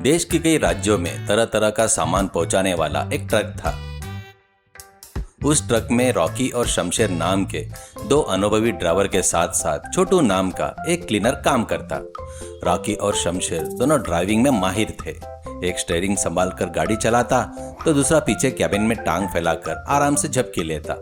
देश के कई राज्यों में तरह तरह का सामान पहुंचाने वाला एक ट्रक था। उस ट्रक में रॉकी और शमशेर नाम के दो अनुभवी ड्राइवर के साथ साथ छोटू नाम का एक क्लीनर काम करता। रॉकी और शमशेर दोनों ड्राइविंग में माहिर थे। एक स्टीयरिंग संभाल कर गाड़ी चलाता तो दूसरा पीछे कैबिन में टांग फैलाकर आराम से झपकी लेता।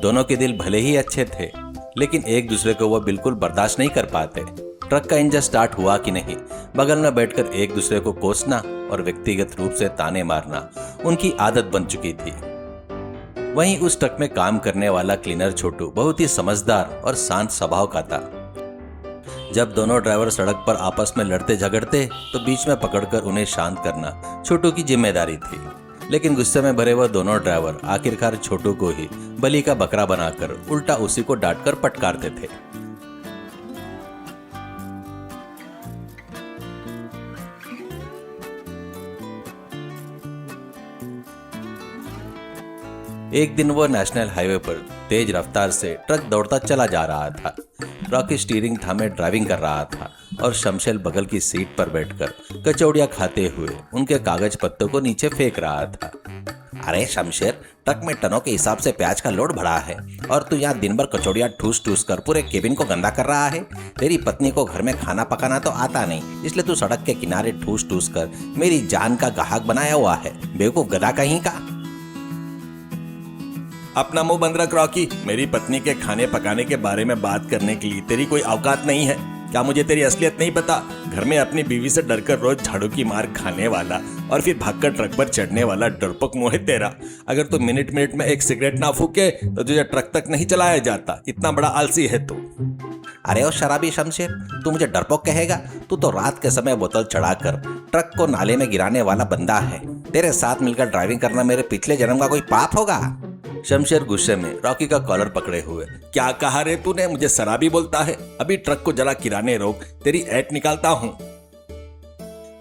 दोनों के दिल भले ही अच्छे थे, लेकिन एक दूसरे को वह बिल्कुल बर्दाश्त नहीं कर पाते। ट्रक का इंजन स्टार्ट हुआ कि नहीं, बगल में बैठकर एक दूसरे को कोसना और व्यक्तिगत रूप से ताने मारना उनकी आदत बन चुकी थी। वहीं उस ट्रक में काम करने वाला क्लीनर छोटू बहुत ही समझदार और शांत स्वभाव का था। जब दोनों ड्राइवर सड़क पर आपस में लड़ते झगड़ते तो बीच में पकड़कर उन्हें शांत करना छोटू की जिम्मेदारी थी। लेकिन गुस्से में भरे वह दोनों ड्राइवर आखिरकार छोटू को ही बलि का बकरा बनाकर उल्टा उसी को डांटकर पटकारते थे। एक दिन वह नेशनल हाईवे पर तेज रफ्तार से ट्रक दौड़ता चला जा रहा था। रॉकी स्टीयरिंग थामे ड्राइविंग कर रहा था और शमशेर बगल की सीट पर बैठकर कचौड़ियां खाते हुए उनके कागज पत्तों को नीचे फेंक रहा था। अरे शमशेर, ट्रक में टनों के हिसाब से प्याज का लोड भरा है और तू यहाँ दिन भर कचौड़ियां ठूस ठूस कर पूरे केबिन को गंदा कर रहा है। तेरी पत्नी को घर में खाना पकाना तो आता नहीं, इसलिए तू सड़क के किनारे ठूस ठूस कर मेरी जान का गाहक बनाया हुआ है। बेवकूफ गधा कहीं का। अपना मुंह बंद रख रॉकी। मेरी पत्नी के खाने पकाने के बारे में बात करने के लिए तेरी कोई औकात नहीं है। क्या मुझे तेरी असलियत नहीं पता? घर में अपनी बीवी से डरकर रोज झाड़ू की मार खाने वाला और फिर भागकर ट्रक पर चढ़ने वाला डरपोक मुंह है तेरा। अगर तू मिनट मिनट में एक सिगरेट ना फूके तो तुझे ट्रक तक नहीं चलाया जाता। इतना बड़ा आलसी है तू। अरे ओ शराबी शमशेर, तू मुझे डरपोक कहेगा? तू तो रात के समय बोतल चढ़ाकर ट्रक को नाले में गिराने वाला बंदा है। तेरे साथ मिलकर ड्राइविंग करना मेरे पिछले जन्म का कोई पाप होगा। शमशेर गुस्से में रॉकी का कॉलर पकड़े हुए, क्या कहा रे तूने? मुझे शराबी बोलता है? अभी ट्रक को जरा किराने रोक, तेरी ऐट निकालता हूँ।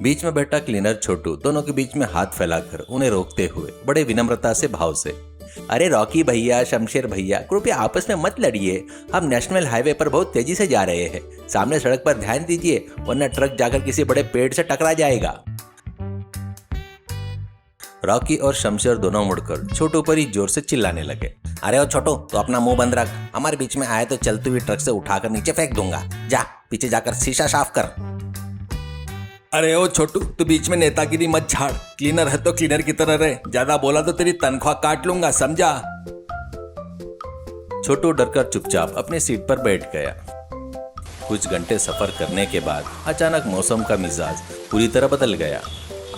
बीच में बैठा क्लीनर छोटू दोनों के बीच में हाथ फैलाकर उन्हें रोकते हुए बड़े विनम्रता से भाव से, अरे रॉकी भैया, शमशेर भैया, कृपया आपस में मत लड़िए। हम नेशनल हाईवे पर बहुत तेजी से जा रहे हैं। सामने सड़क पर ध्यान दीजिए, वरना ट्रक जाकर किसी बड़े पेड़ से टकरा जाएगा। रॉकी और शमशेर दोनों मुड़कर छोटू पर ही जोर से चिल्लाने लगे। अरे ओ छोटू, तो अपना मुंह बंद रख। हमारे बीच में आए तो चलती हुई ट्रक से उठाकर नीचे फेंक दूंगा। जा पीछे जाकर शीशा साफ कर। अरे ओ छोटू, तू बीच में नेतागिरी मत झाड़। क्लीनर है तो क्लीनर की तरह रहे। ज्यादा बोला तो तेरी तनख्वाह काट लूंगा, समझा? छोटू डरकर चुपचाप अपनी सीट पर बैठ गया। कुछ घंटे सफर करने के बाद अचानक मौसम का मिजाज पूरी तरह बदल गया।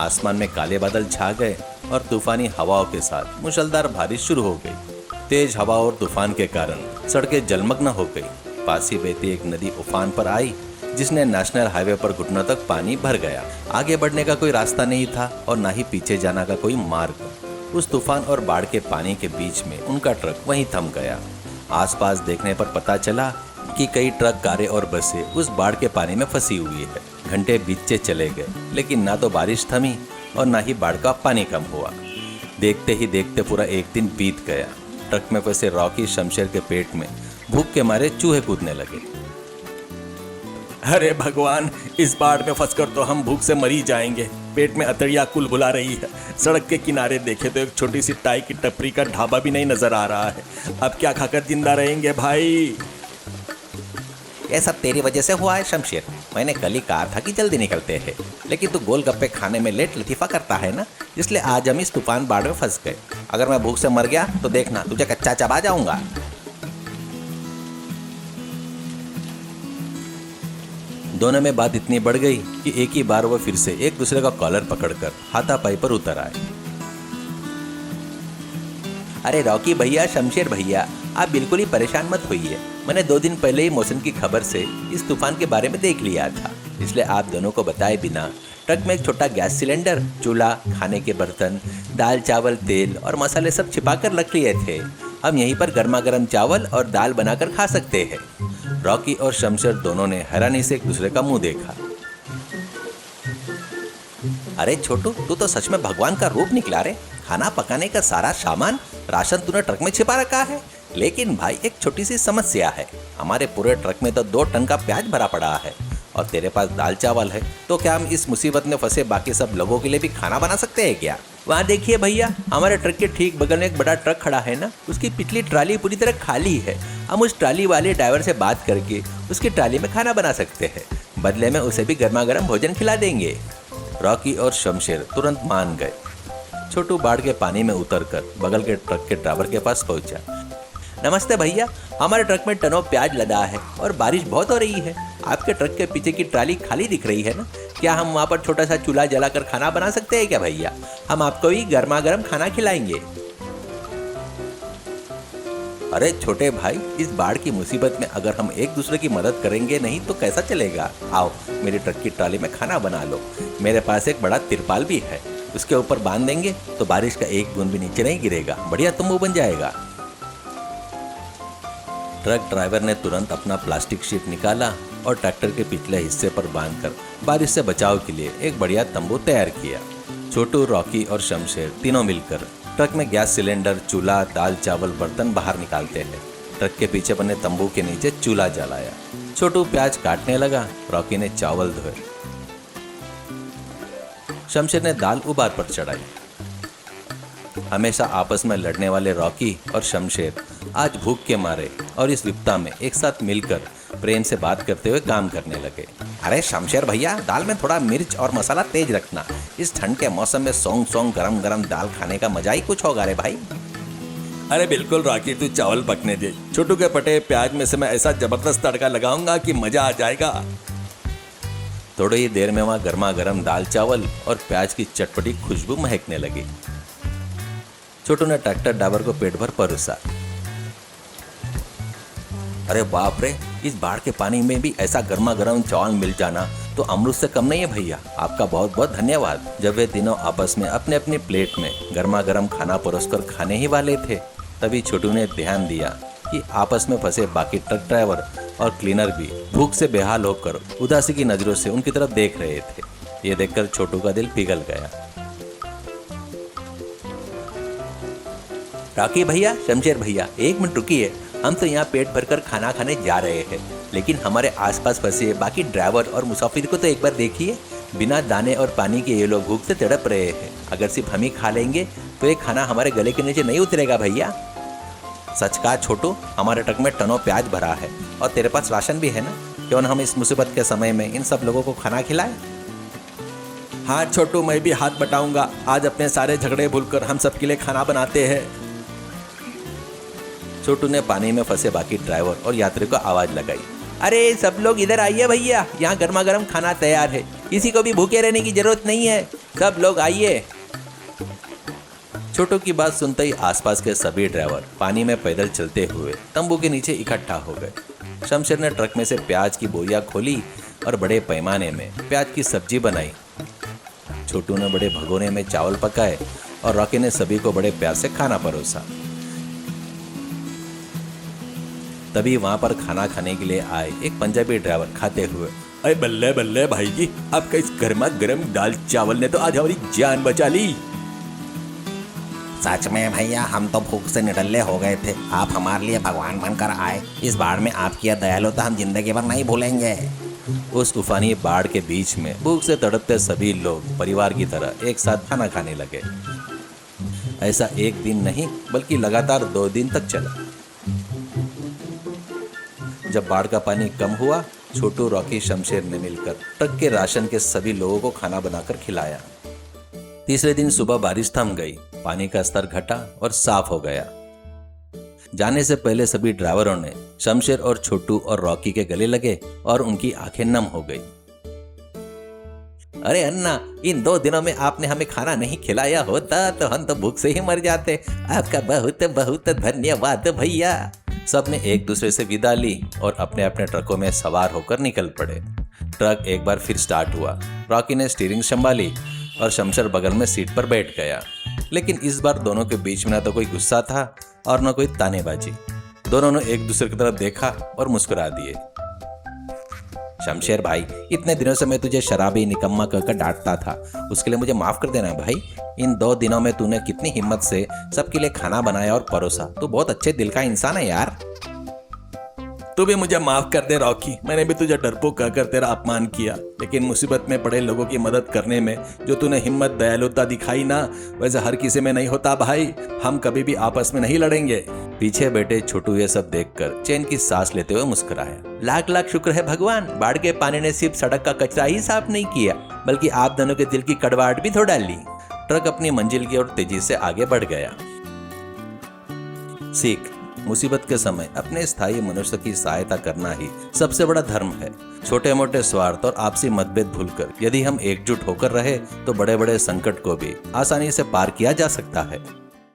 आसमान में काले बादल छा गए और तूफानी हवाओं के साथ मूसलाधार बारिश शुरू हो गई। तेज हवा और तूफान के कारण सड़कें जलमग्न हो गई। पास ही बहती एक नदी उफान पर आई, जिसने नेशनल हाईवे पर घुटनों तक पानी भर गया। आगे बढ़ने का कोई रास्ता नहीं था और ना ही पीछे जाने का कोई मार्ग। उस तूफान और बाढ़ के पानी के बीच में उनका ट्रक वहीं थम गया। आसपास देखने पर पता चला कि कई ट्रक, कारें और बसें उस बाढ़ के पानी में फंसी हुई है। घंटे बीतते चले गए, लेकिन ना तो बारिश थमी और ना ही बाढ़ का पानी कम हुआ। देखते ही देखते पूरा एक दिन बीत गया। ट्रक में फंसे रॉकी शमशेर के पेट में भूख के मारे चूहे कूदने लगे। अरे भगवान, इस बाढ़ में फंसकर तो हम भूख से मरी जाएंगे। पेट में अतड़िया कुल बुला रही है। सड़क के किनारे देखे तो एक छोटी सी टाई की टपरी का ढाबा भी नहीं नजर आ रहा है। अब क्या खाकर जिंदा रहेंगे भाई? ये सब तेरी वजह से हुआ है शमशेर। मैंने कल ही कहा था कि जल्दी निकलते हैं, लेकिन तू गोलगप्पे खाने में लेट लतीफा करता है ना, इसलिए आज हम इस तूफान बाढ़ में फंस गए। अगर मैं भूख से मर गया तो देखना, तुझे कच्चा चबा जाऊंगा। दोनों में बात इतनी बढ़ गई कि एक ही बार वह फिर से एक दूसरे का कॉलर पकड़कर हाथापाई पर उतर आए। अरे रॉकी भैया, शमशेर भैया, आप बिल्कुल ही परेशान मत होइए। मैंने 2 दिन पहले ही मौसम की खबर से इस तूफान के बारे में देख लिया था, इसलिए आप दोनों को बताए बिना ट्रक में एक छोटा गैस सिलेंडर, चूल्हा, खाने के बर्तन, दाल, चावल, तेल और मसाले सब छिपा कर रख लिए थे। हम यहीं पर गर्मा गर्म चावल और दाल बनाकर खा सकते हैं। रॉकी और शमशेर दोनों ने हैरानी से एक दूसरे का मुंह देखा। अरे छोटू, तू तो सच में भगवान का रूप निकला रे। खाना पकाने का सारा सामान, राशन तूने ट्रक में छिपा रखा है। लेकिन भाई, एक छोटी सी समस्या है। हमारे पूरे ट्रक में तो 2 टन का प्याज भरा पड़ा है। और तेरे पास दाल चावल है, तो क्या हम इस मुसीबत में फंसे बाकी सब लोगों के लिए भी खाना बना सकते हैं क्या? वहाँ देखिए भैया, हमारे ट्रक के ठीक बगल में एक बड़ा ट्रक खड़ा है ना, उसकी पिछली ट्राली पूरी तरह खाली है। हम उस ट्राली वाले ड्राइवर से बात करके उसकी ट्राली में खाना बना सकते हैं, बदले में उसे भी गर्मा गर्म भोजन खिला देंगे। रॉकी और शमशेर तुरंत मान गए। छोटू बाढ़ के पानी में उतरकर बगल के ट्रक के ड्राइवर के पास पहुंचा। नमस्ते भैया, हमारे ट्रक में टनों प्याज लदा है और बारिश बहुत हो रही है। आपके ट्रक के पीछे की ट्राली खाली दिख रही है ना, क्या हम वहाँ पर छोटा सा चूल्हा जलाकर खाना बना सकते हैं क्या भैया? हम आपको भी गर्मा गर्म खाना खिलाएंगे। अरे छोटे भाई, इस बाढ़ की मुसीबत में अगर हम एक दूसरे की मदद करेंगे नहीं तो कैसा चलेगा? आओ मेरी ट्रक की ट्राली में खाना बना लो। मेरे पास एक बड़ा तिरपाल भी है, उसके ऊपर बांध देंगे तो बारिश का एक बूंद भी नीचे नहीं गिरेगा, बढ़िया तंबू बन जाएगा। ट्रक ड्राइवर ने तुरंत अपना प्लास्टिक शीट निकाला और ट्रैक्टर के पिछले हिस्से पर बांधकर बारिश से बचाव के लिए एक बढ़िया तंबू तैयार किया। छोटू, रॉकी और शमशेर तीनों मिलकर ट्रक में गैस सिलेंडर, चूल्हा, दाल चावल, बर्तन बाहर निकालते हैं। ट्रक के पीछे बने तंबू के नीचे चूल्हा जलाया। छोटू प्याज काटने लगा, रॉकी ने चावल धोए, शमशेर ने दाल उबार पर चढ़ाई। हमेशा आपस में लड़ने वाले रॉकी और शमशेर आज भूख के मारे और इस विपदा में एक साथ मिलकर प्रेम से बात करते हुए काम करने लगे। अरे शमशेर भैया, दाल में थोड़ा मिर्च और मसाला तेज रखना। इस ठंड के मौसम में सोंग सोंग गरम गरम दाल खाने का मजा ही कुछ होगा रे भाई। अरे बिल्कुल रॉकी, तू चावल पकने दे। छोटू के पटे प्याज में से मैं ऐसा जबरदस्त तड़का लगाऊंगा कि मजा आ जाएगा। थोड़ी ही देर में वहाँ गर्मा गर्म दाल चावल और प्याज की चटपटी खुशबू महकने लगी। छोटू ने ट्रैक्टर ड्राइवर को पेट भर परोसा। अरे बाप रे, इस बाढ़ के पानी में भी ऐसा गर्मा गर्म चावल मिल जाना तो अमृत से कम नहीं है भैया। आपका बहुत बहुत धन्यवाद। जब वे तीनों आपस में अपने अपनी प्लेट में गर्मा गर्म खाना परोसकर खाने ही वाले थे, तभी छोटू ने ध्यान दिया कि आपस में फंसे बाकी ट्रक ड्राइवर और क्लीनर भी भूख से बेहाल होकर उदासी की नजरों से उनकी तरफ देख रहे थे। ये देखकर छोटू का दिल पिघल गया। रॉकी भैया, शमशेर भैया, एक मिनट रुकिए। हम तो यहाँ पेट भरकर खाना खाने जा रहे हैं, लेकिन हमारे आसपास फंसे बाकी ड्राइवर और मुसाफिर को तो एक बार देखिए। बिना दाने और पानी के ये लोग भूख से तड़प रहे हैं। अगर सिर्फ हम ही खा लेंगे तो ये खाना हमारे गले के नीचे नहीं उतरेगा भैया। सच कहा छोटू, हमारे ट्रक में टनों प्याज भरा है और तेरे पास राशन भी है ना, क्यों न हम इस मुसीबत के समय में इन सब लोगों को खाना खिलाएं। हाँ छोटू, मैं भी हाथ बटाऊंगा। आज अपने सारे झगड़े भूलकर हम सबके लिए खाना बनाते हैं। छोटू ने पानी में फंसे बाकी ड्राइवर और यात्री को आवाज लगाई। अरे सब लोग इधर आइए भैया, यहाँ गर्मा गर्म खाना तैयार है। किसी को भी भूखे रहने की जरूरत नहीं है, सब लोग आइए। छोटू की बात सुनते ही आसपास के सभी ड्राइवर पानी में पैदल चलते हुए तंबू के नीचे इकट्ठा हो गए। शमशेर ने ट्रक में से प्याज की बोरियां खोली और बड़े पैमाने में प्याज की सब्जी बनाई। छोटू ने बड़े भगोने में चावल पकाए और रॉकी ने सभी को बड़े प्यार से खाना परोसा। तभी वहां पर खाना खाने के लिए आए एक पंजाबी ड्राइवर खाते हुए, अरे बल्ले बल्ले भाई जी, आपका इस गर्मा गर्म दाल चावल ने तो आज हमारी जान बचा ली। सच में भैया, हम तो भूख से निडल्ले हो गए थे। आप हमारे लिए भगवान बनकर आए। इस बाढ़ में आपकी यह दयालुता हम जिंदगी भर नहीं भूलेंगे। उस उफानी बाढ़ के बीच में भूख से तड़पते सभी लोग परिवार की तरह एक साथ खाना खाने लगे। ऐसा एक दिन नहीं बल्कि लगातार 2 दिन तक चला। जब बाढ़ का पानी कम हुआ, छोटू, रॉकी, शमशेर ने मिलकर ट्रक के राशन के सभी लोगों को खाना बनाकर खिलाया। तीसरे दिन सुबह बारिश थम गई, पानी का स्तर घटा और साफ हो गया। जाने से पहले सभी ड्राइवरों ने शमशेर और छोटू और रॉकी के गले लगे और उनकी आंखें नम हो गई। अरे अन्ना, इन 2 दिनों में आपने हमें खाना नहीं खिलाया होता तो हम तो भूख से ही मर जाते। आपका बहुत बहुत धन्यवाद भैया। सब ने एक दूसरे से विदा ली और अपने अपने ट्रकों में सवार होकर निकल पड़े। ट्रक एक बार फिर स्टार्ट हुआ। रॉकी ने स्टीयरिंग संभाली और शमशेर बगल में सीट पर बैठ गया। लेकिन इस बार दोनों के बीच में न तो कोई गुस्सा था और न कोई तानेबाजी। दोनों ने एक दूसरे की तरफ देखा और मुस्कुरा दिए। शमशेर भाई, इतने दिनों से मैं तुझे शराबी निकम्मा कहकर डांटता था, उसके लिए मुझे माफ कर देना भाई। इन 2 दिनों में तूने कितनी हिम्मत से सबके लिए खाना बनाया और परोसा। तू बहुत अच्छे दिल का इंसान है यार। तू भी मुझे माफ कर दे रॉकी, मैंने भी तुझे डरपोक कहकर तेरा अपमान किया, लेकिन मुसीबत में पड़े लोगों की मदद करने में जो तूने हिम्मत दयालुता दिखाई ना, वैसे हर किसी में नहीं होता भाई। हम कभी भी आपस में नहीं लड़ेंगे। पीछे बैठे छोटू ये सब देखकर चैन की सांस लेते हुए मुस्कुराया। लाख लाख शुक्र है भगवान, बाढ़ के पानी ने सिर्फ सड़क का कचरा ही साफ नहीं किया, बल्कि आप दोनों के दिल की कड़वाहट भी धो डाली। ट्रक अपनी मंजिल की ओर तेजी से आगे बढ़ गया। सीख: मुसीबत के समय अपने स्थायी मनुष्य की सहायता करना ही सबसे बड़ा धर्म है। छोटे मोटे स्वार्थ और आपसी मतभेद भूलकर यदि हम एकजुट होकर रहे तो बड़े बड़े संकट को भी आसानी से पार किया जा सकता है।